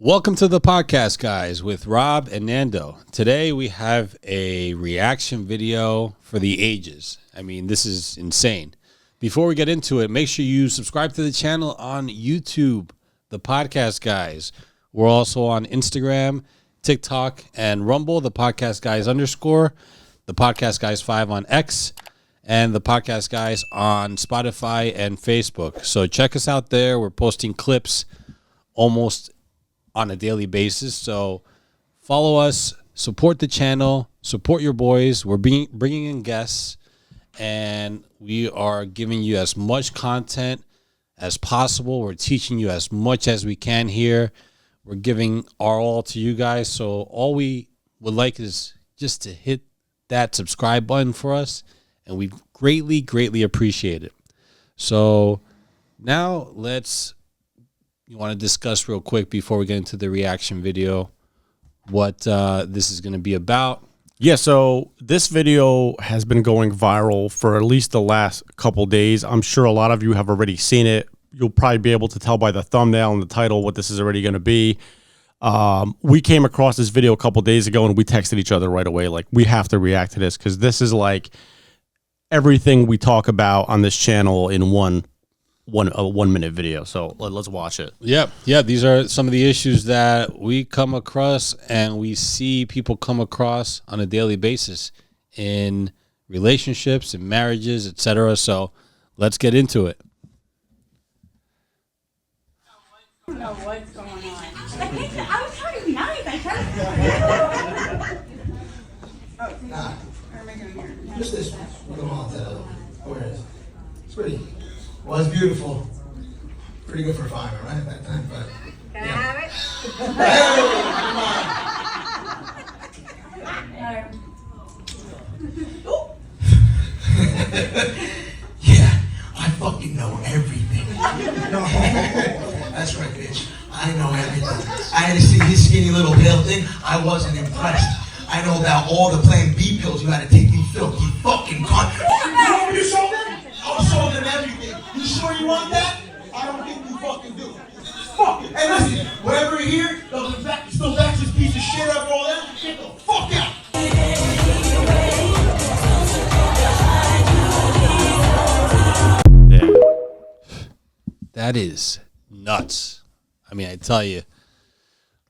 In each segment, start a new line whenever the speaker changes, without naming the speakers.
Welcome to the podcast, guys, with Rob and Nando. Today we have a reaction video for the ages. I mean, this is insane. Before we get into it, make sure you subscribe to the channel on YouTube, the podcast guys. We're also on Instagram, TikTok, and Rumble, the podcast guys _, the podcast guys 5 on X, and the podcast guys on Spotify and Facebook. So check us out there. We're posting clips almost on a daily basis. So follow us, support the channel, support your boys. We're bringing in guests, and we are giving you as much content as possible. We're teaching you as much as we can here. We're giving our all to you guys. So all we would like is just to hit that subscribe button for us, and we greatly, greatly appreciate it. So now you want to discuss real quick before we get into the reaction video what this is going to be about.
Yeah, so this video has been going viral for at least the last couple days. I'm sure a lot of you have already seen it. You'll probably be able to tell by the thumbnail and the title what this is already going to be. We came across this video a couple days ago and we texted each other right away, like, we have to react to this because this is like everything we talk about on this channel in one 1 minute video. So let's watch it.
Yeah, these are some of the issues that we come across and we see people come across on a daily basis in relationships and marriages, etc. So let's get into it.
I don't know what's going on. I was trying to be nice. I tried to. Oh,
Nah.
Where am I going here?
Just this one. We'll go on to the other one. Where is it? It's pretty. Well, it's beautiful. Pretty good for a fireman, right? At that time, but.
Can I have it?
Yeah, I fucking know everything. No, that's right, bitch. I know everything. I had to see his skinny little pill thing. I wasn't impressed. I know about all the Plan B pills you had to take, you filthy fucking cunt. You know what you sold them? I sold them everything. You sure you want that? I don't think you fucking do. Fuck it. Hey, listen, whatever here, still back this piece of shit after all that, get the fuck out.
Yeah.
That is nuts. I mean, I tell you,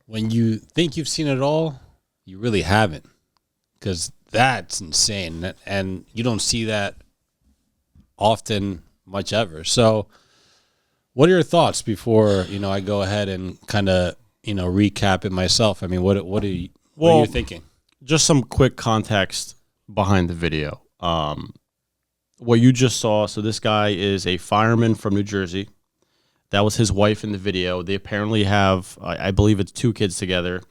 when you think you've seen it all, you really haven't, because that's insane, and you don't see that often much ever. So what are your thoughts before I go ahead and kind of recap it myself? I mean, what are you thinking?
Just some quick context behind the video. What you just saw, so this guy is a fireman from New Jersey. That was his wife in the video. They apparently have, I believe it's 2 kids together.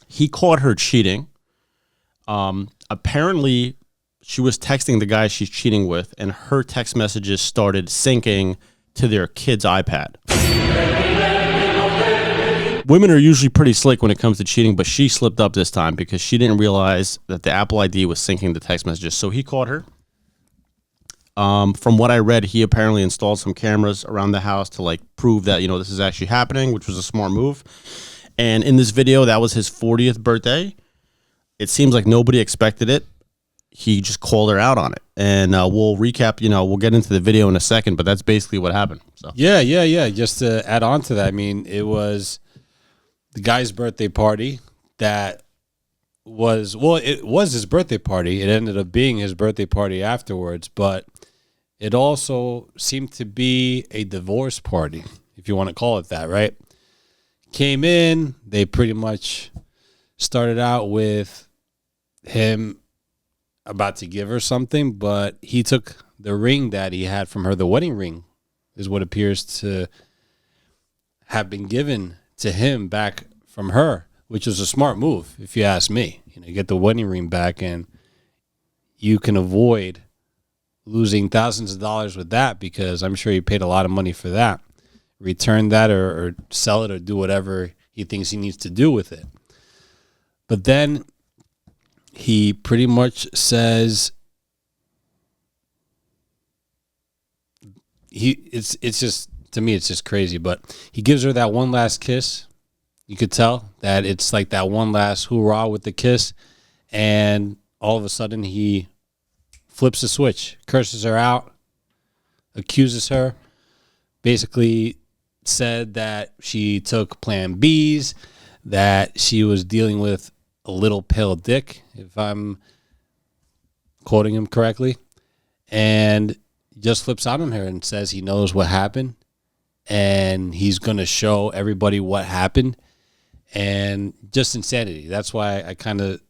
He caught her cheating. Apparently, she was texting the guy she's cheating with, and her text messages started syncing to their kid's iPad. Women are usually pretty slick when it comes to cheating, but she slipped up this time because she didn't realize that the Apple ID was syncing the text messages. So he caught her. From what I read, he apparently installed some cameras around the house to prove that, this is actually happening, which was a smart move. And in this video, that was his 40th birthday. It seems like nobody expected it. He just called her out on it. And we'll recap, we'll get into the video in a second, but that's basically what happened. So
Yeah. Just to add on to that, I mean, it was the guy's birthday party that it was his birthday party. It ended up being his birthday party afterwards, but it also seemed to be a divorce party, if you want to call it that, right? Came in, they pretty much started out with him about to give her something, but he took the ring that he had from her. The wedding ring is what appears to have been given to him back from her, which was a smart move, if you ask me. You get the wedding ring back, and you can avoid losing thousands of dollars with that, because I'm sure he paid a lot of money for that. Return that or sell it or do whatever he thinks he needs to do with it. But then he pretty much says it's just, to me, it's just crazy. But he gives her that one last kiss You could tell that it's like that one last hoorah with the kiss, and all of a sudden he flips the switch, curses her out, accuses her, basically said that she took Plan Bs, that she was dealing with a little pale dick, if I'm quoting him correctly, and just flips out on her and says he knows what happened and he's going to show everybody what happened, and just insanity. That's why I kind of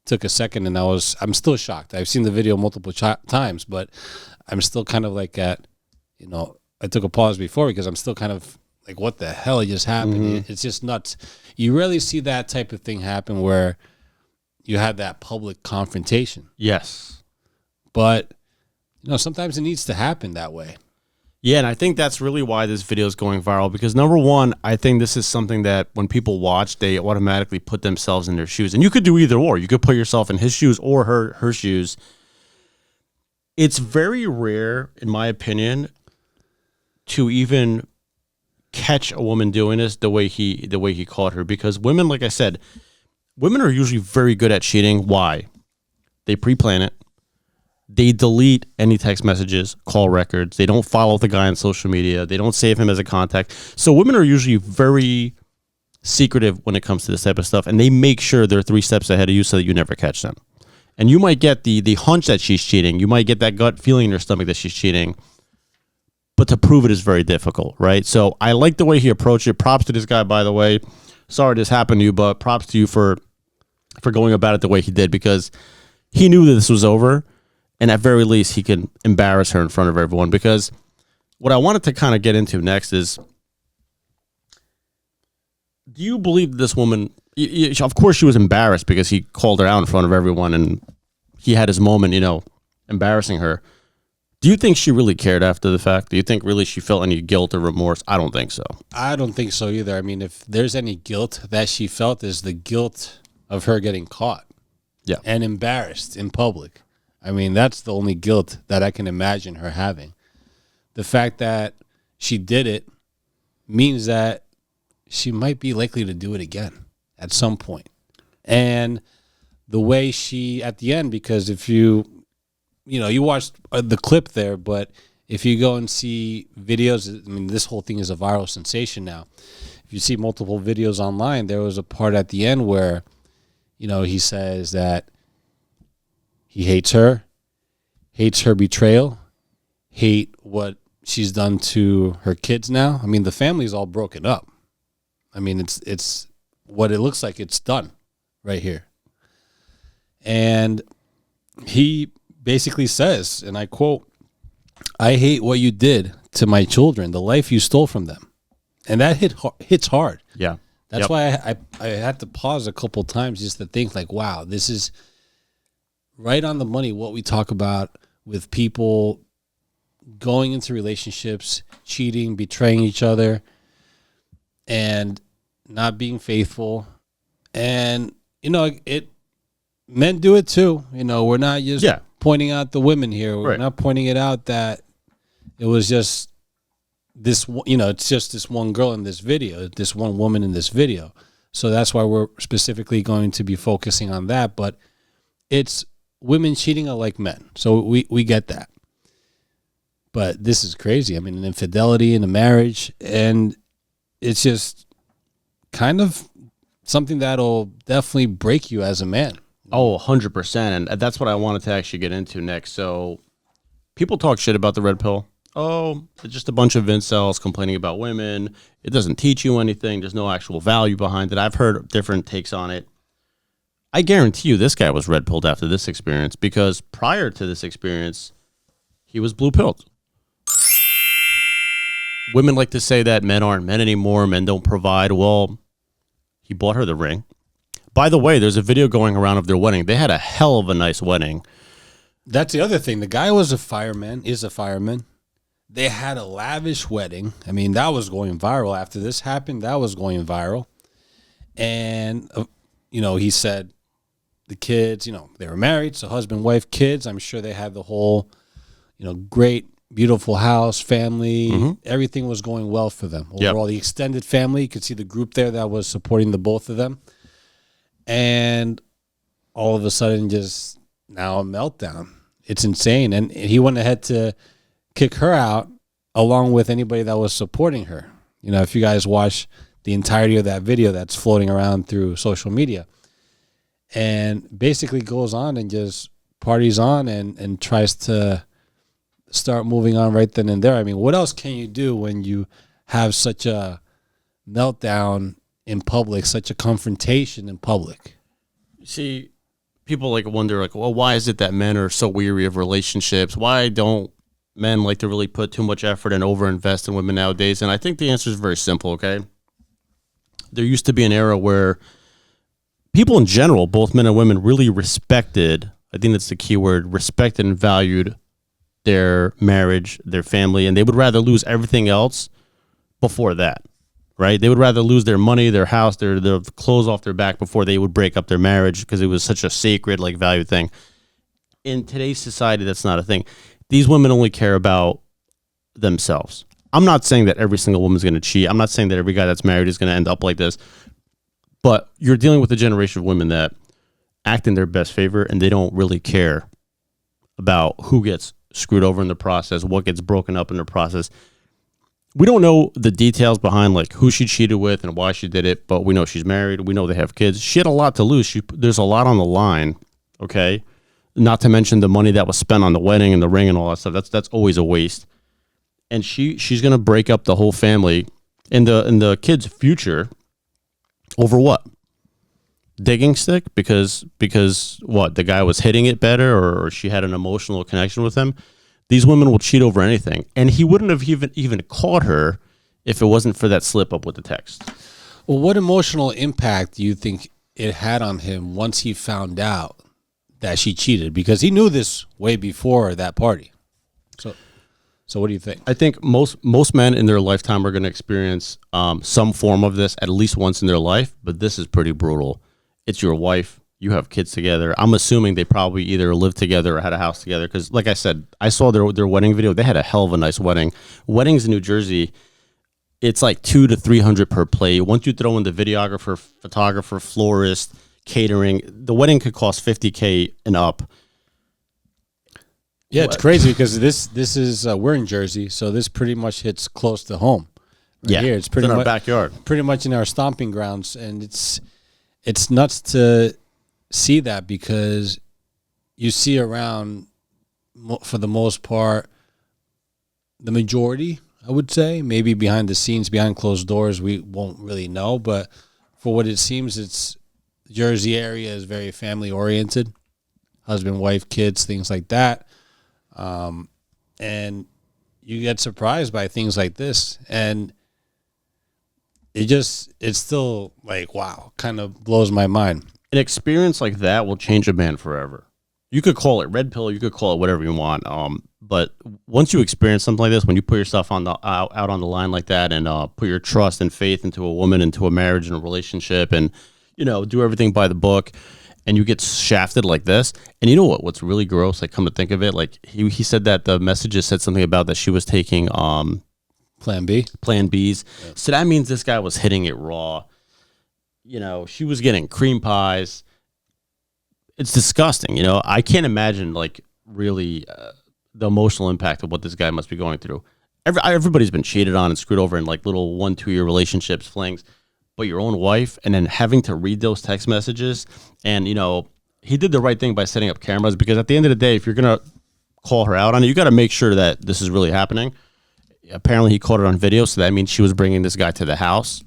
took a second and I'm still shocked. I've seen the video multiple times, but I'm still kind of like I took a pause before because I'm still kind of like, what the hell just happened?
Mm-hmm.
It's just nuts. You rarely see that type of thing happen where you have that public confrontation.
Yes.
But, sometimes it needs to happen that way.
Yeah, and I think that's really why this video is going viral, because number one, I think this is something that when people watch, they automatically put themselves in their shoes. And you could do either or. You could put yourself in his shoes or her shoes. It's very rare, in my opinion, to even catch a woman doing this the way he caught her, because women, like I said, women are usually very good at cheating. Why? They pre-plan it. They delete any text messages, call records. They don't follow the guy on social media. They don't save him as a contact. So women are usually very secretive when it comes to this type of stuff, and they make sure they're 3 steps ahead of you so that you never catch them. And you might get the hunch that she's cheating. You might get that gut feeling in your stomach that she's cheating. But to prove it is very difficult, right? So I like the way he approached it. Props to this guy, by the way. Sorry this happened to you, but props to you for going about it the way he did, because he knew that this was over, and at very least he can embarrass her in front of everyone. Because what I wanted to kind of get into next is, do you believe this woman, of course she was embarrassed because he called her out in front of everyone and he had his moment, embarrassing her. Do you think she really cared after the fact? Do you think really she felt any guilt or remorse? I don't think so.
I don't think so either. I mean, if there's any guilt that she felt, is the guilt of her getting caught, and embarrassed in public. I mean, that's the only guilt that I can imagine her having. The fact that she did it means that she might be likely to do it again at some point. And the way she, at the end, because if you watched the clip there, but if you go and see videos, I mean, this whole thing is a viral sensation now. If you see multiple videos online, there was a part at the end where, he says that he hates her betrayal, hate what she's done to her kids now. I mean, the family's all broken up. I mean, it's what it looks like it's done right here. And he basically says, and I quote, "I hate what you did to my children, the life you stole from them." And that hits hard.
Yeah.
That's why I had to pause a couple times just to think like, wow, this is right on the money what we talk about with people going into relationships, cheating, betraying each other, and not being faithful. And, men do it too. We're not just pointing out the women here. We're not pointing it out that it was just this, it's just this one girl in this video, this one woman in this video. So that's why we're specifically going to be focusing on that. But it's women cheating are like men. So we get that. But this is crazy. I mean, an infidelity in a marriage, and it's just kind of something that'll definitely break you as a man.
Oh, 100%. And that's what I wanted to actually get into next. So people talk shit about the red pill. Oh, it's just a bunch of incels complaining about women. It doesn't teach you anything. There's no actual value behind it. I've heard different takes on it. I guarantee you this guy was red pilled after this experience, because prior to this experience, he was blue pilled. Women like to say that men aren't men anymore, men don't provide. Well, he bought her the ring. By the way, there's a video going around of their wedding. They had a hell of a nice wedding.
That's the other thing. The guy was a fireman. They had a lavish wedding. I mean, that was going viral. After this happened, that was going viral. And, he said the kids, they were married. So husband, wife, kids. I'm sure they had the whole, great beautiful house, family, everything was going well for them. Overall, the extended family, you could see the group there that was supporting the both of them. And all of a sudden, just now a meltdown. It's insane. And he went ahead to kick her out along with anybody that was supporting her. You know, if you guys watch the entirety of that video that's floating around through social media, and basically goes on and just parties on and tries to start moving on right then and there. I mean, what else can you do when you have such a meltdown in public, such a confrontation in public?
See, people like wonder, like, well, why is it that men are so weary of relationships? Why don't men like to really put too much effort and overinvest in women nowadays? And I think the answer is very simple, okay? There used to be an era where people in general, both men and women, really respected, I think that's the key word, respected and valued their marriage, their family, and they would rather lose everything else before that, right? They would rather lose their money, their house, their clothes off their back before they would break up their marriage because it was such a sacred, like, value thing. In today's society, that's not a thing. These women only care about themselves. I'm not saying that every single woman's going to cheat. I'm not saying that every guy that's married is going to end up like this. But you're dealing with a generation of women that act in their best favor, and they don't really care about who gets screwed over in the process, what gets broken up in the process. We don't know the details behind, like, who she cheated with and why she did it, but we know she's married. We know they have kids. She had a lot to lose. There's a lot on the line, okay? Not to mention the money that was spent on the wedding and the ring and all that stuff. That's always a waste. And she's going to break up the whole family and the kids' future over what? Digging stick? Because what? The guy was hitting it better, or she had an emotional connection with him? These women will cheat over anything. And he wouldn't have even caught her if it wasn't for that slip up with the text.
Well, what emotional impact do you think it had on him once he found out that she cheated? Because he knew this way before that party. So what do you think?
I think most men in their lifetime are going to experience some form of this at least once in their life, but this is pretty brutal. It's your wife. You have kids together. I'm assuming they probably either lived together or had a house together because, like I said, I saw their wedding video. They had a hell of a nice wedding. Weddings in New Jersey, it's like $200 to $300 per plate. Once you throw in the videographer, photographer, florist, catering, the wedding could cost $50K and up.
Yeah, it's crazy because this is we're in Jersey, so this pretty much hits close to home. Here, it's pretty
in our
much
backyard,
pretty much in our stomping grounds, and it's nuts to see that because you see around, for the most part, the majority, I would say, maybe behind the scenes, behind closed doors, we won't really know, but for what it seems, it's the Jersey area is very family oriented, husband, wife, kids, things like that. And you get surprised by things like this, and it's still like, wow, kind of blows my mind.
An experience like that will change a man forever. You could call it red pill, you could call it whatever you want. But once you experience something like this, when you put yourself out on the line like that, and put your trust and faith into a woman, into a marriage and a relationship, and do everything by the book, and you get shafted like this, and you know what's really gross? Like, come to think of it, like he said that the messages said something about that she was taking
Plan Bs.
Yeah. So that means this guy was hitting it raw. She was getting cream pies. It's disgusting. I can't imagine, like, really the emotional impact of what this guy must be going through. Everybody's been cheated on and screwed over in like little 1-2 year relationships, flings. But your own wife, and then having to read those text messages, and he did the right thing by setting up cameras, because at the end of the day, if you're gonna call her out on it, you got to make sure that this is really happening. Apparently, he caught it on video, so that means she was bringing this guy to the house.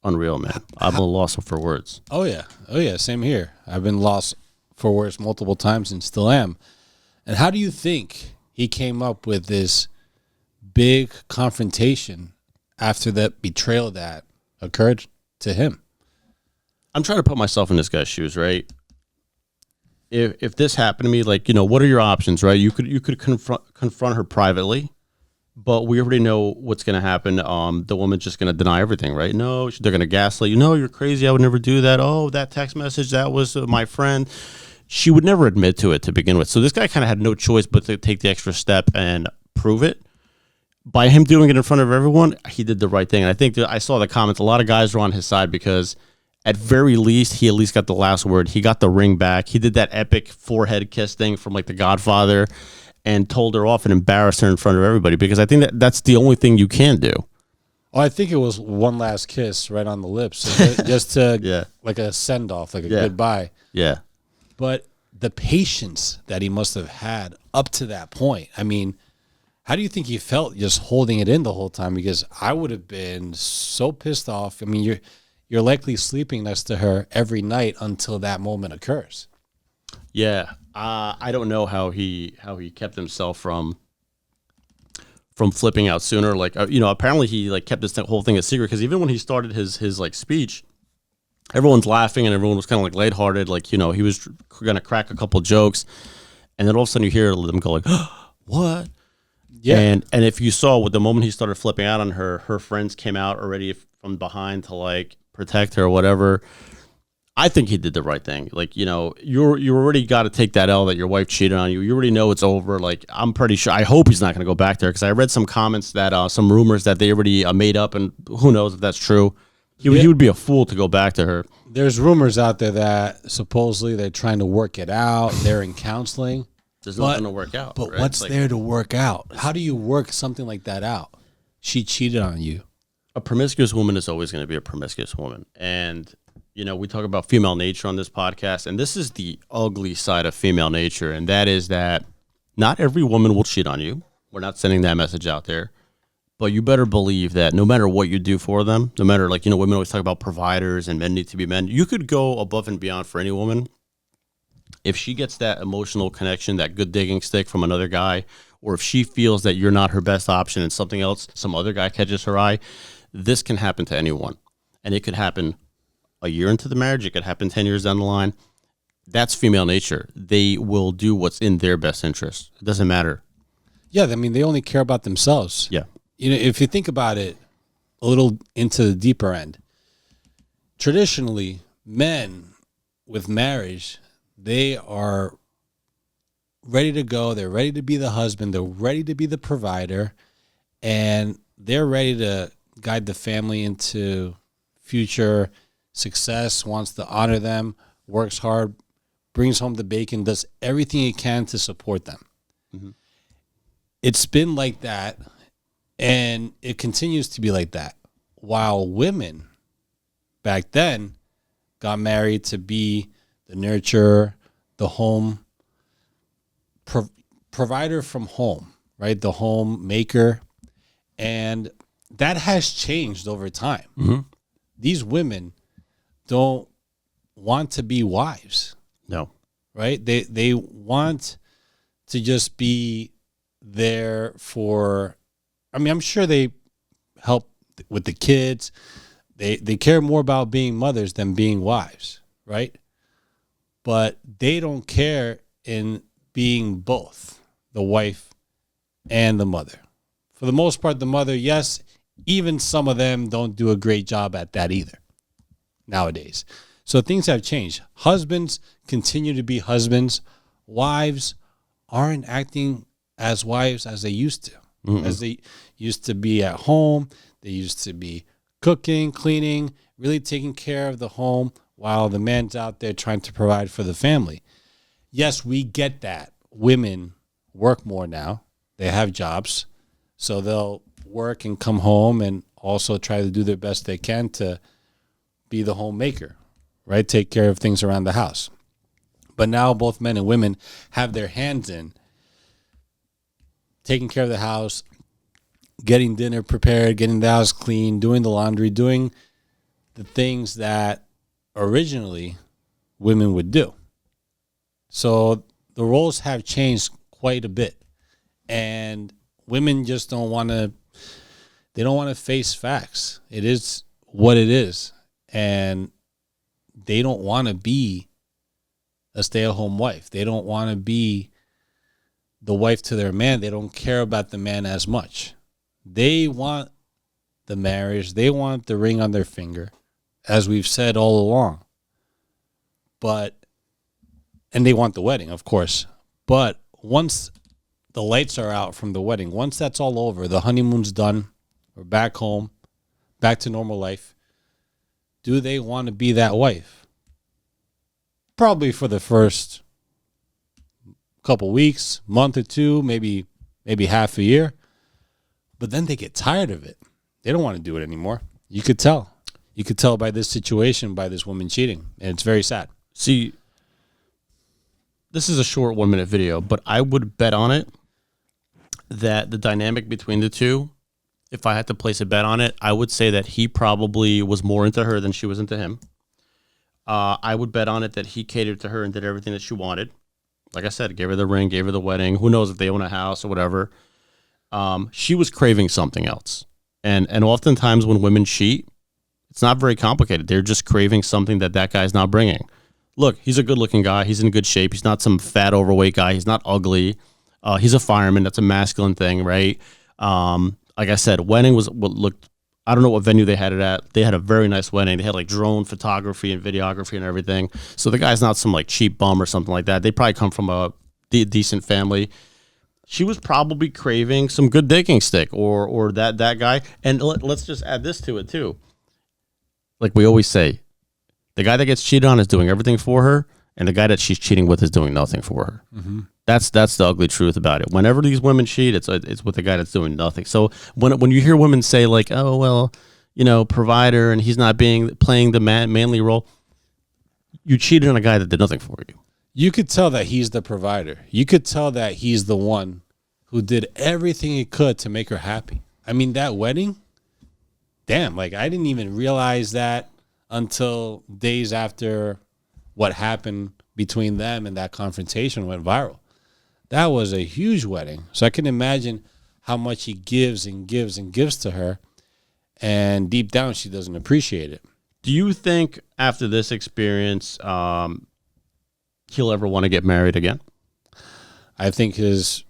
Unreal, man. I'm a loss for words.
Oh yeah, same here. I've been lost for words multiple times and still am. And how do you think he came up with this big confrontation after that betrayal that occurred to him?
I'm trying to put myself in this guy's shoes, right? If this happened to me, like, what are your options, right? You could confront her privately, but we already know what's going to happen. The woman's just going to deny everything, right? No, they're going to gaslight you. No, you're crazy. I would never do that. Oh, that text message, that was my friend. She would never admit to it to begin with. So this guy kind of had no choice but to take the extra step and prove it. By him doing it in front of everyone, he did the right thing. And I think that I saw the comments. A lot of guys were on his side because at very least, he at least got the last word. He got the ring back. He did that epic forehead kiss thing from like The Godfather and told her off and embarrassed her in front of everybody because I think that that's the only thing you can do.
Oh, I think it was one last kiss right on the lips, just to like a send off, like a goodbye.
Yeah.
But the patience that he must have had up to that point. I mean, how do you think he felt just holding it in the whole time? Because I would have been so pissed off. I mean, you're likely sleeping next to her every night until that moment occurs.
Yeah. I don't know how he kept himself from flipping out sooner. Like, apparently he like kept this whole thing a secret because even when he started his like speech, everyone's laughing and everyone was kind of like lighthearted. Like, he was going to crack a couple jokes. And then all of a sudden you hear them go like, what? Yeah. And if you saw with the moment he started flipping out on her, her friends came out already from behind to like protect her or whatever. I think he did the right thing. Like, you already got to take that L that your wife cheated on you. You already know it's over. Like, I'm pretty sure. I hope he's not going to go back there because I read some comments that some rumors that they already made up, and who knows if that's true. He would be a fool to go back to her.
There's rumors out there that supposedly they're trying to work it out. They're in counseling.
There's nothing to work out.
But
right?
what's there to work out? How do you work something like that out? She cheated on you.
A promiscuous woman is always going to be a promiscuous woman. And we talk about female nature on this podcast, and this is the ugly side of female nature, and that is that not every woman will cheat on you. We're not sending that message out there. But you better believe that no matter what you do for them, no matter, women always talk about providers and men need to be men. You could go above and beyond for any woman. If she gets that emotional connection, that good digging stick from another guy, or if she feels that you're not her best option and something else, some other guy catches her eye, this can happen to anyone. And it could happen a year into the marriage. It could happen 10 years down the line. That's female nature. They will do what's in their best interest. It doesn't matter.
Yeah, I mean, they only care about themselves.
Yeah.
If you think about it a little into the deeper end, traditionally, men with marriage, they are ready to go. They're ready to be the husband. They're ready to be the provider. And they're ready to guide the family into future success, wants to honor them, works hard, brings home the bacon, does everything he can to support them. Mm-hmm. It's been like that, and it continues to be like that. While women back then got married to be the nurturer, the home provider from home, right? The home maker. And that has changed over time. Mm-hmm. These women don't want to be wives.
No.
Right? They want to just be there for, I mean, I'm sure they help with the kids. They care more about being mothers than being wives, right? But they don't care in being both the wife and the mother. For the most part, the mother, yes, even some of them don't do a great job at that either nowadays. So things have changed. Husbands continue to be husbands. Wives aren't acting as wives as they used to. Mm-hmm. As they used to be at home. They used to be cooking, cleaning, really taking care of the home while the man's out there trying to provide for the family. Yes, we get that. Women work more now. They have jobs. So they'll work and come home and also try to do their best they can to be the homemaker, right? Take care of things around the house. But now both men and women have their hands in taking care of the house, getting dinner prepared, getting the house clean, doing the laundry, doing the things that originally women would do. So the roles have changed quite a bit. And women just don't want to face facts. It is what it is. And they don't want to be a stay-at-home wife. They don't want to be the wife to their man. They don't care about the man as much. They want the marriage. They want the ring on their finger, as we've said all along. And they want the wedding, of course. But once the lights are out from the wedding. Once that's all over, the honeymoon's done, we're back home, back to normal life. Do they want to be that wife? Probably for the first couple weeks, month or two, maybe half a year. But then they get tired of it. They don't want to do it anymore. You could tell. You could tell by this situation, by this woman cheating. And it's very sad.
See, this is a short 1 minute video, but I would bet on it that the dynamic between the two, if I had to place a bet on it, I would say that he probably was more into her than she was into him. I would bet on it that he catered to her and did everything that she wanted. Like I said, gave her the ring, gave her the wedding. Who knows if they own a house or whatever. She was craving something else. And oftentimes when women cheat, it's not very complicated. They're just craving something that guy's not bringing. Look, he's a good-looking guy. He's in good shape. He's not some fat, overweight guy. He's not ugly. He's a fireman. That's a masculine thing, right? Like I said, wedding was what looked. I don't know what venue they had it at. They had a very nice wedding. They had like drone photography and videography and everything. So the guy's not some like cheap bum or something like that. They probably come from a decent family. She was probably craving some good digging stick or that guy. And let's just add this to it too. Like we always say, the guy that gets cheated on is doing everything for her, and the guy that she's cheating with is doing nothing for her. Mm-hmm. That's the ugly truth about it. Whenever these women cheat, it's with the guy that's doing nothing. So when you hear women say like, oh well, provider, and he's not playing the manly role, you cheated on a guy that did nothing for you.
You could tell that he's the provider. You could tell that he's the one who did everything he could to make her happy. I mean, that wedding, damn, like I didn't even realize that until days after what happened between them and that confrontation went viral. That was a huge wedding. So I can imagine how much he gives and gives and gives to her. And deep down, she doesn't appreciate it.
Do you think after this experience, he'll ever want to get married again?
I think his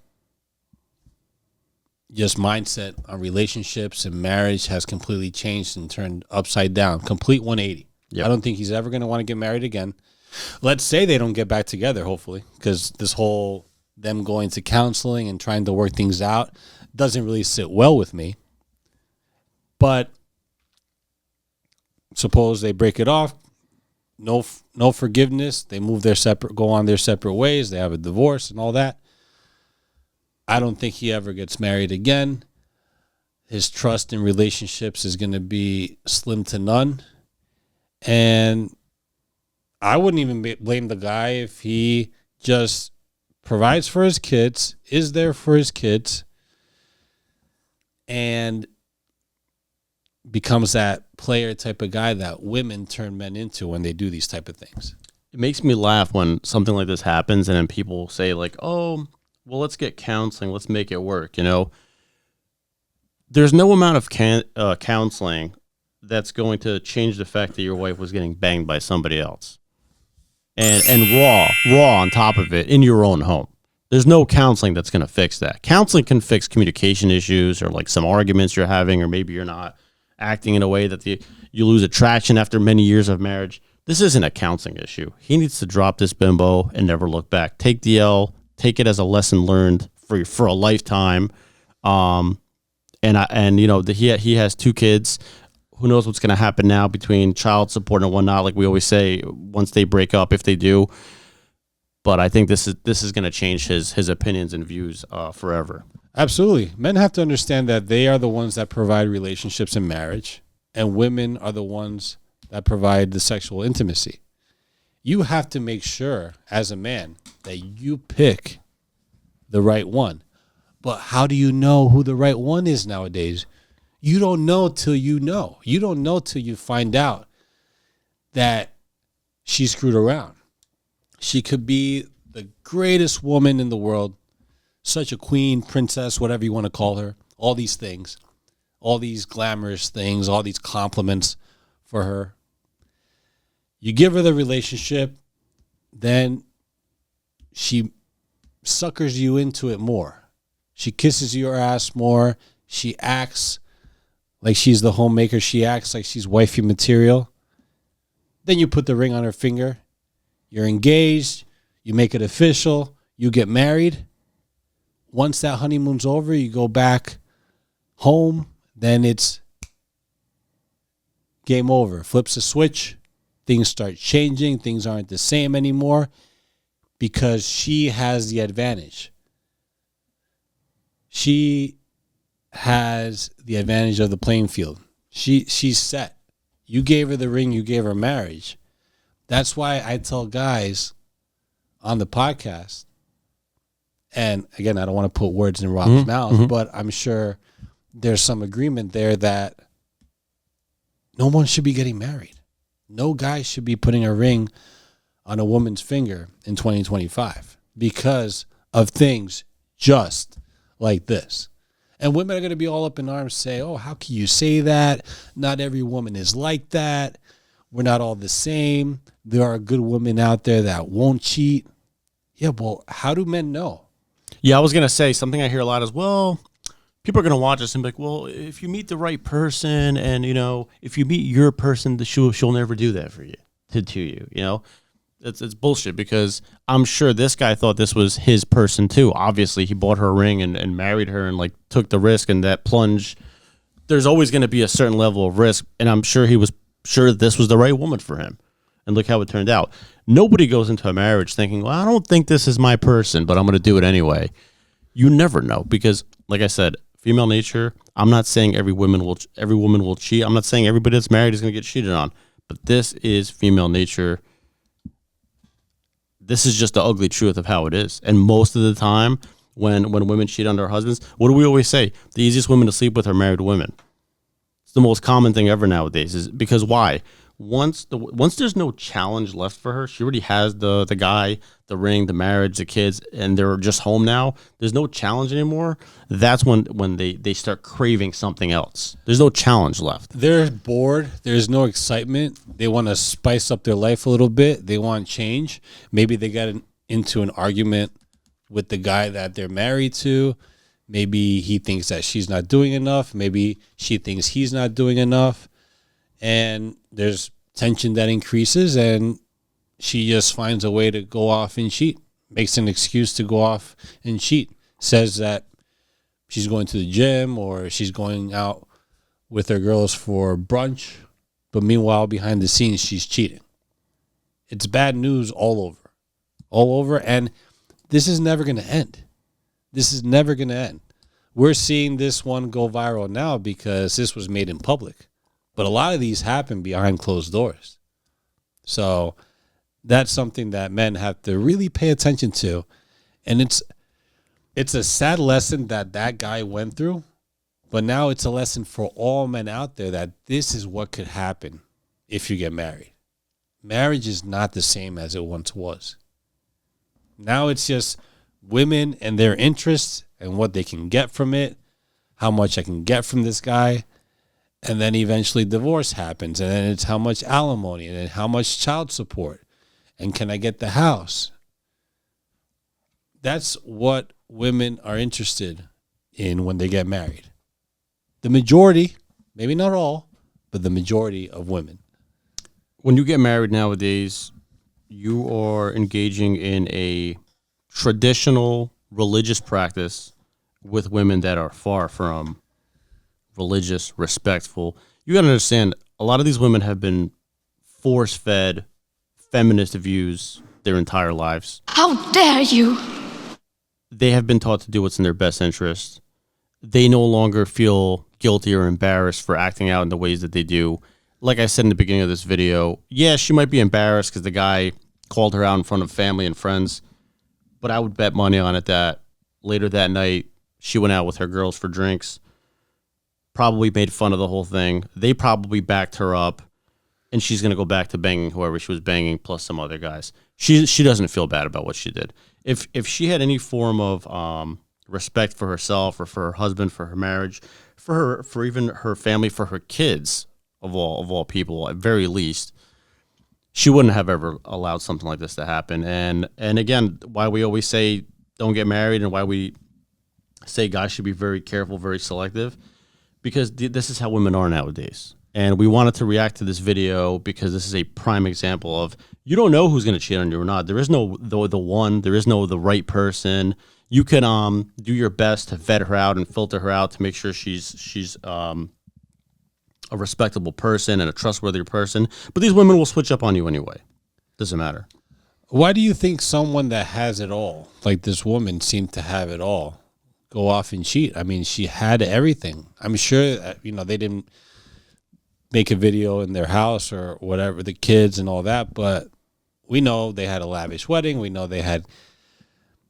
just mindset on relationships and marriage has completely changed and turned upside down. Complete 180. Yep. I don't think he's ever going to want to get married again. Let's say they don't get back together, hopefully, because this whole them going to counseling and trying to work things out doesn't really sit well with me. But suppose they break it off, no forgiveness, they go on their separate ways, they have a divorce and all that. I don't think he ever gets married again. His trust in relationships is going to be slim to none. And I wouldn't even blame the guy if he just provides for his kids, is there for his kids, and becomes that player type of guy that women turn men into when they do these type of things.
It makes me laugh when something like this happens and then people say like, oh, well, let's get counseling. Let's make it work. There's no amount of counseling that's going to change the fact that your wife was getting banged by somebody else. And raw on top of it in your own home. There's no counseling that's going to fix that. Counseling can fix communication issues or like some arguments you're having, or maybe you're not acting in a way that you lose attraction after many years of marriage. This isn't a counseling issue. He needs to drop this bimbo and never look back. Take the L, take it as a lesson learned for a lifetime. He has 2 kids. Who knows what's going to happen now between child support and whatnot, like we always say, once they break up, if they do. But I think this is going to change his opinions and views forever.
Absolutely. Men have to understand that they are the ones that provide relationships in marriage, and women are the ones that provide the sexual intimacy. You have to make sure, as a man, that you pick the right one. But how do you know who the right one is nowadays? You don't know till you know. You don't know till you find out that she screwed around. She could be the greatest woman in the world, such a queen, princess, whatever you want to call her, all these things, all these glamorous things, all these compliments for her. You give her the relationship, then she suckers you into it more. She kisses your ass more. She acts like she's the homemaker. She acts like she's wifey material. Then you put the ring on her finger. You're engaged. You make it official. You get married. once that honeymoon's over, you go back home, then it's game over. Flips a switch, things start changing, things aren't the same anymore because she has the advantage. She has the advantage of the playing field. She's set. You gave her the ring, you gave her marriage. That's why I tell guys on the podcast, and again, I don't want to put words in Rob's mouth, but I'm sure there's some agreement there that no one should be getting married. No guy should be putting a ring on a woman's finger in 2025 because of things just like this. And women are going to be all up in arms, say, oh, how can you say that? Not every woman is like that. We're not all the same. There are good women out there that won't cheat. Yeah, well, how do men know?
Yeah, I was going to say something I hear a lot is, well, people are going to watch us and be like, well, if you meet the right person and, you know, if you meet your person, she'll never do that for you, to you, you know? It's bullshit because I'm sure this guy thought this was his person too. Obviously, he bought her a ring and married her and like took the risk and that plunge. There's always going to be a certain level of risk, and I'm sure he was sure this was the right woman for him. And look how it turned out. Nobody goes into a marriage thinking, well, I don't think this is my person, but I'm going to do it anyway. You never know because, like I said, female nature. I'm not saying every woman will cheat. I'm not saying everybody that's married is going to get cheated on, but this is female nature. This is just the ugly truth of how it is. And most of the time, when women cheat on their husbands, what do we always say? The easiest women to sleep with are married women. It's the most common thing ever nowadays. Is because why? Once there's no challenge left for her, she already has the guy, the ring, the marriage, the kids, and they're just home now. There's no challenge anymore. That's when they start craving something else. There's no challenge left.
They're bored. There's no excitement. They want to spice up their life a little bit. They want change. Maybe they got into an argument with the guy that they're married to. Maybe he thinks that she's not doing enough. Maybe she thinks he's not doing enough. And there's tension that increases, and she just finds a way to go off and cheat, makes an excuse to go off and cheat, says that she's going to the gym or she's going out with her girls for brunch, but meanwhile, behind the scenes, she's cheating. It's bad news all over, and this is never going to end. This is never going to end. We're seeing this one go viral now because this was made in public. But a lot of these happen behind closed doors. So that's something that men have to really pay attention to. And it's a sad lesson that guy went through. But now it's a lesson for all men out there that this is what could happen if you get married. Marriage is not the same as it once was. Now it's just women and their interests and what they can get from it, how much I can get from this guy. And then eventually divorce happens. And then it's how much alimony and then how much child support. And can I get the house? That's what women are interested in when they get married. The majority, maybe not all, but the majority of women.
When you get married nowadays, you are engaging in a traditional religious practice with women that are far from religious, respectful. You got to understand, a lot of these women have been force-fed feminist views their entire lives.
How dare you?
They have been taught to do what's in their best interest. They no longer feel guilty or embarrassed for acting out in the ways that they do. Like I said in the beginning of this video, yeah, she might be embarrassed because the guy called her out in front of family and friends, but I would bet money on it that later that night, she went out with her girls for drinks, probably made fun of the whole thing. They probably backed her up, and she's going to go back to banging whoever she was banging plus some other guys. She doesn't feel bad about what she did. If she had any form of respect for herself or for her husband, for her marriage, for even her family, for her kids, of all people, at very least, she wouldn't have ever allowed something like this to happen. And again, why we always say don't get married and why we say guys should be very careful, very selective, because this is how women are nowadays. And we wanted to react to this video because this is a prime example of you don't know who's going to cheat on you or not. There is no the one. There is no the right person. you can do your best to vet her out and filter her out to make sure she's a respectable person and a trustworthy person. But these women will switch up on you anyway. Doesn't matter.
Why do you think someone that has it all, like this woman seemed to have it all, go off and cheat? I mean, she had everything. I'm sure that, they didn't make a video in their house or whatever, the kids and all that, but we know they had a lavish wedding. We know they had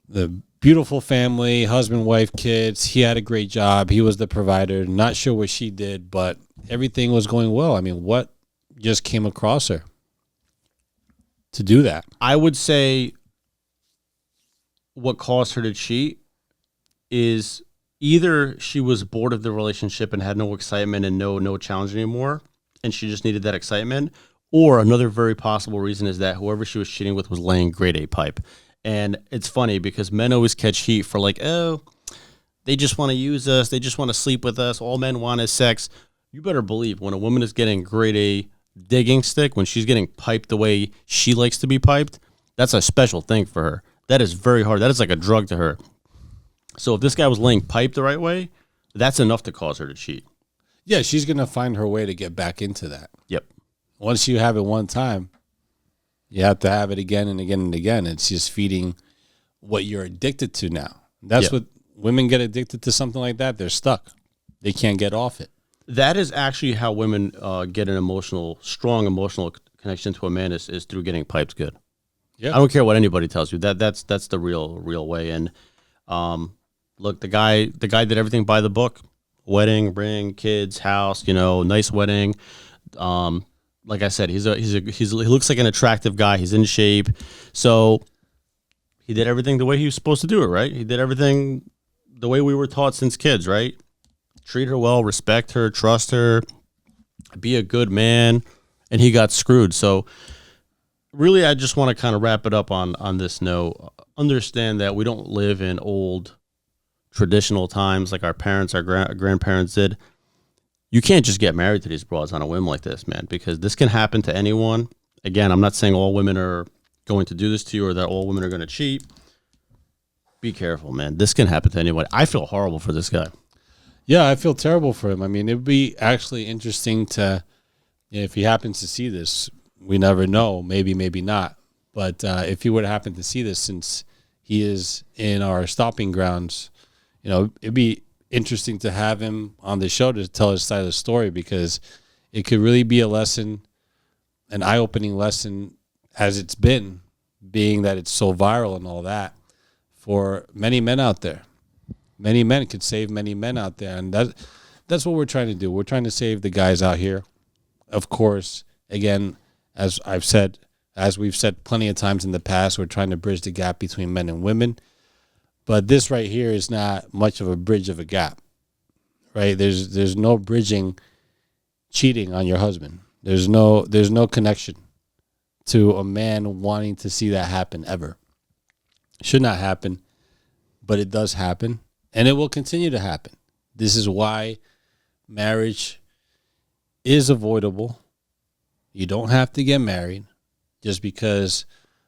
the beautiful family, husband, wife, kids. He had a great job. He was the provider. Not sure what she did, but everything was going well. I mean, what just came across her to do that?
I would say what caused her to cheat is either she was bored of the relationship and had no excitement and no challenge anymore, and she just needed that excitement, or another very possible reason is that whoever she was cheating with was laying grade A pipe. And it's funny because men always catch heat for like, oh, they just want to use us. They just want to sleep with us. All men want is sex. You better believe when a woman is getting grade A digging stick, when she's getting piped the way she likes to be piped, that's a special thing for her. That is very hard. That is like a drug to her. So if this guy was laying pipe the right way, that's enough to cause her to cheat.
Yeah, she's going to find her way to get back into that.
Yep.
Once you have it one time, you have to have it again and again and again. It's just feeding what you're addicted to now. That's what women get addicted to, something like that. They're stuck. They can't get off it.
That is actually how women get an strong emotional connection to a man is through getting piped good.
Yeah.
I don't care what anybody tells you. That's the real way. And look, the guy did everything by the book. Wedding, ring, kids, house, nice wedding. Like I said, he looks like an attractive guy. He's in shape. So he did everything the way he was supposed to do it, right? He did everything the way we were taught since kids, right? Treat her well, respect her, trust her, be a good man, and he got screwed. So really, I just want to kind of wrap it up on this note. Understand that we don't live in old traditional times like our parents, our grandparents did. You can't just get married to these broads on a whim like this, man, because this can happen to anyone. Again, I'm not saying all women are going to do this to you or that all women are going to cheat. Be careful, man. This can happen to anyone. I feel horrible for this guy.
Yeah, I feel terrible for him. I mean, it'd be actually interesting to, if he happens to see this, we never know, maybe not. But if he would happen to see this, since he is in our stopping grounds, it'd be interesting to have him on the show to tell his side of the story, because it could really be a lesson, an eye-opening lesson, as it's been, being that it's so viral and all that, for many men out there. Many men could save many men out there, and that's what we're trying to do. We're trying to save the guys out here. Of course, again, as we've said plenty of times in the past, we're trying to bridge the gap between men and women. But this right here is not much of a bridge of a gap, right? There's no bridging cheating on your husband. There's no connection to a man wanting to see that happen ever. Should not happen, but it does happen, and it will continue to happen. This is why marriage is avoidable. You don't have to get married just because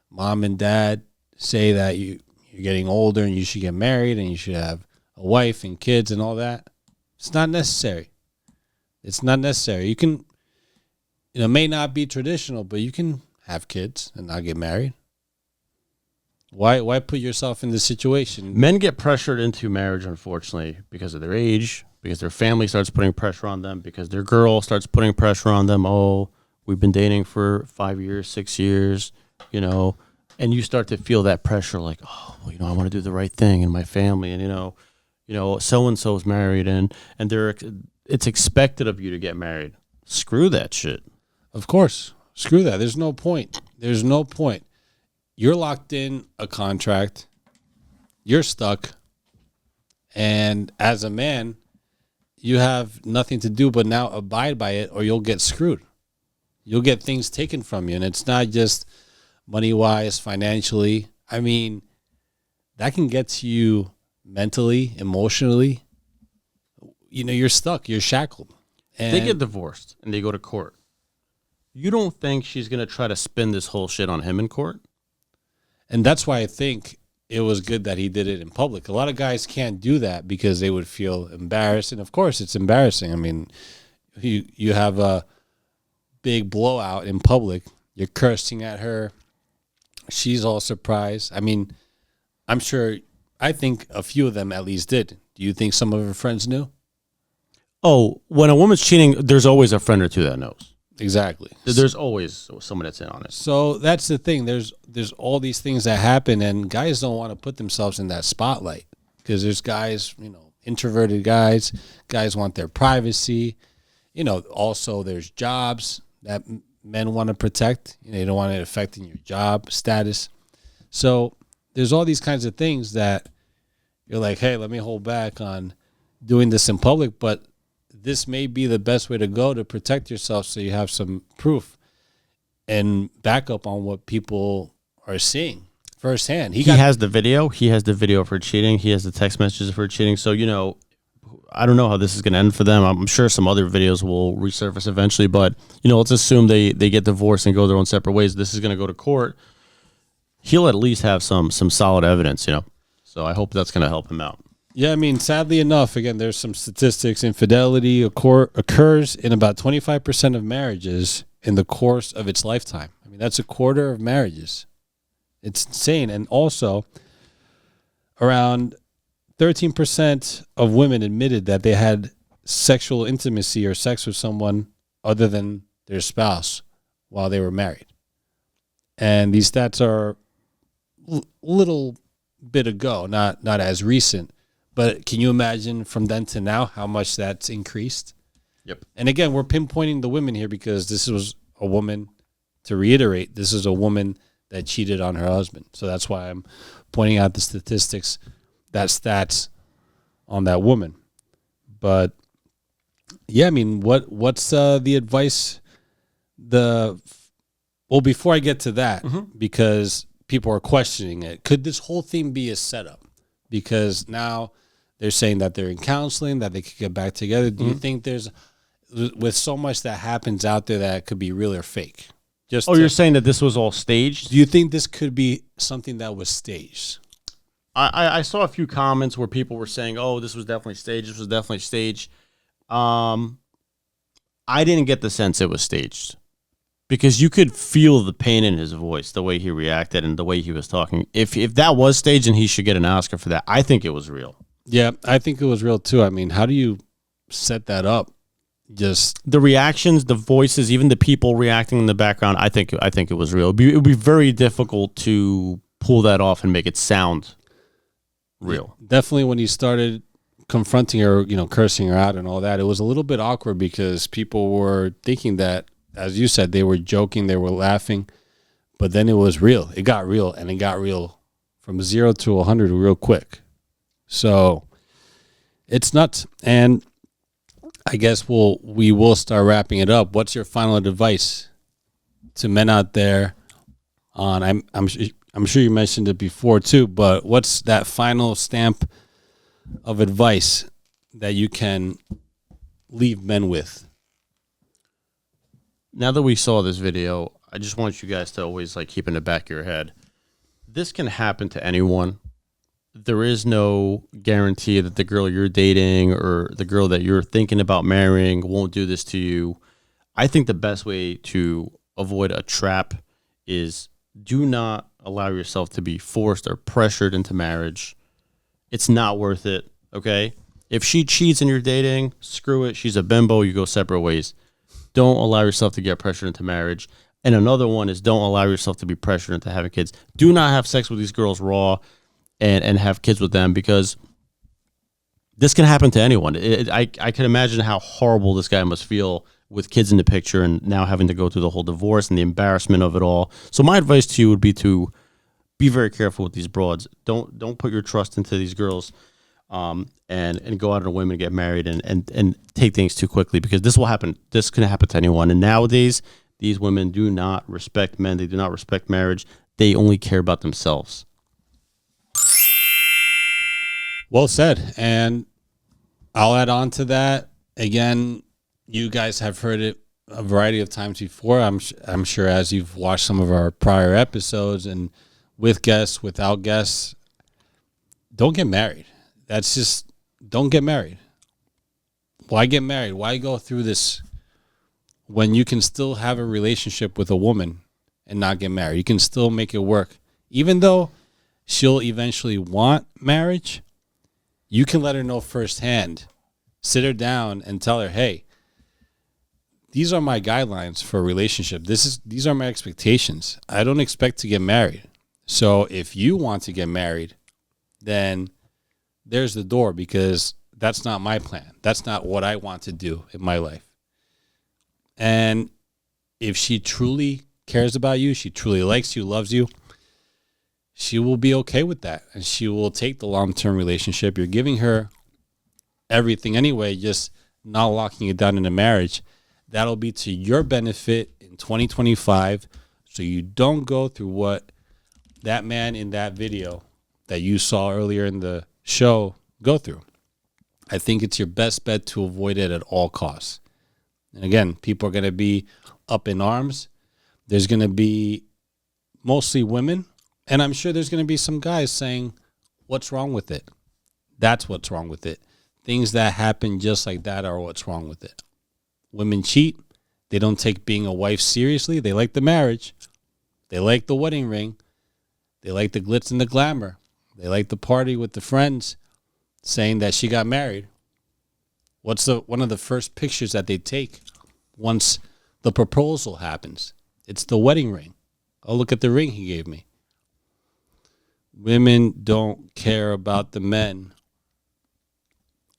mom and dad say that you're getting older and you should get married and you should have a wife and kids and all that. It's not necessary. It's not necessary. You can, it may not be traditional, but you can have kids and not get married. Why put yourself in this situation?
Men get pressured into marriage, unfortunately, because of their age, because their family starts putting pressure on them, because their girl starts putting pressure on them. Oh, we've been dating for 5 years, 6 years, and you start to feel that pressure, like, oh, well, I want to do the right thing in my family, and so and so's married, and it's expected of you to get married. Screw that shit.
Of course, screw that. There's no point. There's no point. You're locked in a contract. You're stuck, and as a man, you have nothing to do but now abide by it, or you'll get screwed. You'll get things taken from you, and it's not just money-wise, financially. I mean, that can get to you mentally, emotionally. You're stuck. You're shackled. And
they get divorced, and they go to court. You don't think she's going to try to spin this whole shit on him in court?
And that's why I think it was good that he did it in public. A lot of guys can't do that because they would feel embarrassed, and of course, it's embarrassing. I mean, you have a big blowout in public. You're cursing at her. She's all surprised. I mean, I'm sure. I think a few of them at least did. Do you think some of her friends knew?
Oh, when a woman's cheating, there's always a friend or two that knows.
Exactly.
There's always someone that's in on it.
So that's the thing. There's all these things that happen, and guys don't want to put themselves in that spotlight because there's guys, introverted guys. Guys want their privacy. Also there's jobs that men want to protect. They don't want it affecting your job status. So there's all these kinds of things that you're like, hey, let me hold back on doing this in public, but this may be the best way to go to protect yourself so you have some proof and backup on what people are seeing firsthand. He
has the video. He has the video of her cheating. He has the text messages of her cheating. So, I don't know how this is going to end for them. I'm sure some other videos will resurface eventually, but, let's assume they get divorced and go their own separate ways. This is going to go to court. He'll at least have some solid evidence, So I hope that's going to help him out.
Yeah, I mean, sadly enough, again, there's some statistics. Infidelity occurs in about 25% of marriages in the course of its lifetime. I mean, that's a quarter of marriages. It's insane. And also, around 13% of women admitted that they had sexual intimacy or sex with someone other than their spouse while they were married. And these stats are a little bit ago, not as recent. But can you imagine from then to now how much that's increased?
Yep.
And again, we're pinpointing the women here because this was a woman, to reiterate, this is a woman that cheated on her husband. So that's why I'm pointing out the statistics, stats on that woman. But yeah, I mean, what's the advice? Well, before I get to that, because people are questioning it, could this whole thing be a setup? Because now they're saying that they're in counseling, that they could get back together. Do you think there's, with so much that happens out there, that it could be real or fake?
You're saying that this was all staged?
Do you think this could be something that was staged?
I saw a few comments where people were saying, oh, this was definitely staged. This was definitely staged. I didn't get the sense it was staged because you could feel the pain in his voice, the way he reacted and the way he was talking. If that was staged, and he should get an Oscar for that, I think it was real.
Yeah, I think it was real too. I mean, how do you set that up? Just
the reactions, the voices, even the people reacting in the background. I think it was real. It would be very difficult to pull that off and make it sound real.
Definitely, when he started confronting her, cursing her out and all that, it was a little bit awkward because people were thinking that, as you said, they were joking, they were laughing, but then it was real. It got real, and it got real from 0 to 100 real quick. So it's nuts. And I guess we will start wrapping it up. What's your final advice to men out there? I'm sure you mentioned it before too, but what's that final stamp of advice that you can leave men with?
Now that we saw this video, I just want you guys to always keep in the back of your head. This can happen to anyone. There is no guarantee that the girl you're dating or the girl that you're thinking about marrying won't do this to you. I think the best way to avoid a trap is do not allow yourself to be forced or pressured into marriage. It's not worth it, okay? If she cheats and you're dating, screw it. She's a bimbo. You go separate ways. Don't allow yourself to get pressured into marriage. And another one is don't allow yourself to be pressured into having kids. Do not have sex with these girls raw and have kids with them, because this can happen to anyone. I can imagine how horrible this guy must feel with kids in the picture and now having to go through the whole divorce and the embarrassment of it all. So my advice to you would be to be very careful with these broads. Don't put your trust into these girls and go out on a whim and get married and take things too quickly, because this will happen. This can happen to anyone. And nowadays, these women do not respect men. They do not respect marriage. They only care about themselves.
Well said. And I'll add on to that. Again, you guys have heard it a variety of times before. I'm sure as you've watched some of our prior episodes, and with guests, without guests, don't get married. That's just, don't get married. Why get married? Why go through this when you can still have a relationship with a woman and not get married? You can still make it work. Even though she'll eventually want marriage, you can let her know firsthand. Sit her down and tell her, hey, these are my guidelines for a relationship. These are my expectations. I don't expect to get married. So if you want to get married, then there's the door, because that's not my plan. That's not what I want to do in my life. And if she truly cares about you, she truly likes you, loves you, she will be okay with that. And she will take the long-term relationship. You're giving her everything anyway, just not locking it down in a marriage. That'll be to your benefit in 2025, so you don't go through what that man in that video that you saw earlier in the show go through. I think it's your best bet to avoid it at all costs. And again, people are going to be up in arms. There's going to be mostly women, and I'm sure there's going to be some guys saying, what's wrong with it? That's what's wrong with it. Things that happen just like that are what's wrong with it. Women cheat. They don't take being a wife seriously. They like the marriage. They like the wedding ring. They like the glitz and the glamour. They like the party with the friends saying that she got married. What's one of the first pictures that they take once the proposal happens? It's the wedding ring. Oh, look at the ring he gave me. Women don't care about the men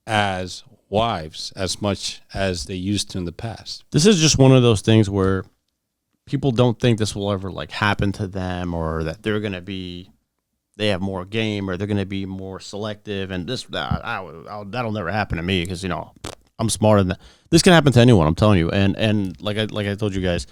as wives as much as they used to in the past.
This is just one of those things where people don't think this will ever like happen to them, or that they're going to be, they have more game, or they're going to be more selective, and that'll never happen to me, because, you know, I'm smarter than that. This can happen to anyone, I'm telling you. And like I told you guys,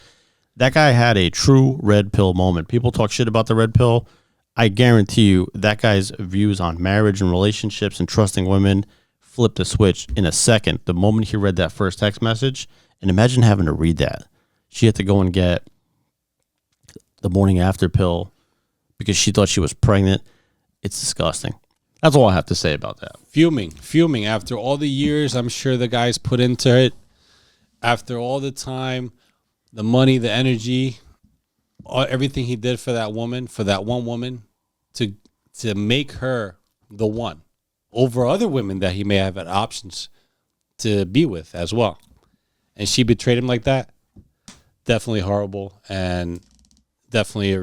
that guy had a true red pill moment. People talk shit about the red pill. I guarantee you that guy's views on marriage and relationships and trusting women flipped the switch in a second the moment he read that first text message. And imagine having to read that. She had to go and get the morning after pill because she thought she was pregnant. It's disgusting. That's all I have to say about that.
Fuming after all the years I'm sure the guys put into it, after all the time, the money, the energy, everything he did for that woman, for that one woman, to make her the one over other women that he may have had options to be with as well. And she betrayed him like that. Definitely horrible, and definitely a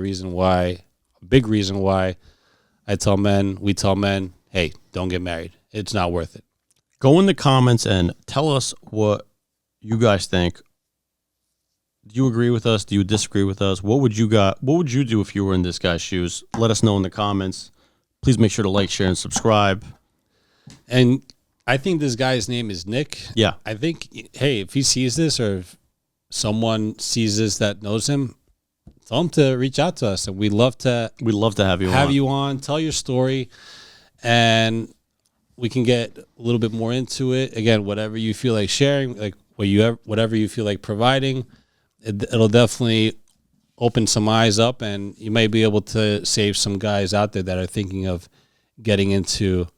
big reason why we tell men, hey, don't get married. It's not worth it.
Go in the comments and tell us what you guys think. Do you agree with us? Do you disagree with us? What would you do if you were in this guy's shoes? Let us know in the comments. Please make sure to like, share, and subscribe.
And I think this guy's name is Nick.
Yeah.
I think, hey, if he sees this, or if someone sees this that knows him, tell him to reach out to us, and we'd love to have you on. Tell your story, and we can get a little bit more into it. Again, whatever you feel like sharing, like whatever you feel like providing, it'll definitely open some eyes up, and you might be able to save some guys out there that are thinking of getting into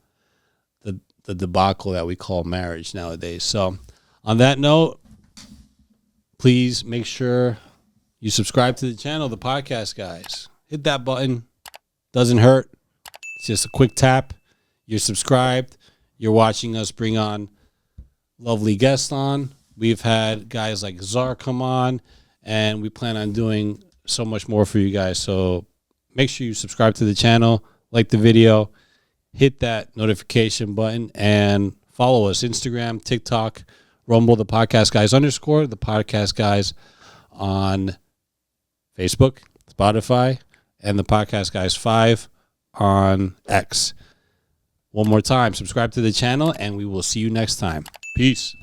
the debacle that we call marriage nowadays. So on that note, please make sure you subscribe to the channel, The Podcast Guys. Hit that button. Doesn't hurt. It's just a quick tap. You're subscribed. You're watching us bring on lovely guests on. We've had guys like Czar come on, and we plan on doing so much more for you guys. So make sure you subscribe to the channel, like the video, hit that notification button, and follow us. Instagram, TikTok, Rumble, The Podcast Guys _ The Podcast Guys on Facebook, Spotify, and The Podcast Guys 5 on X. One more time, subscribe to the channel, and we will see you next time. Peace.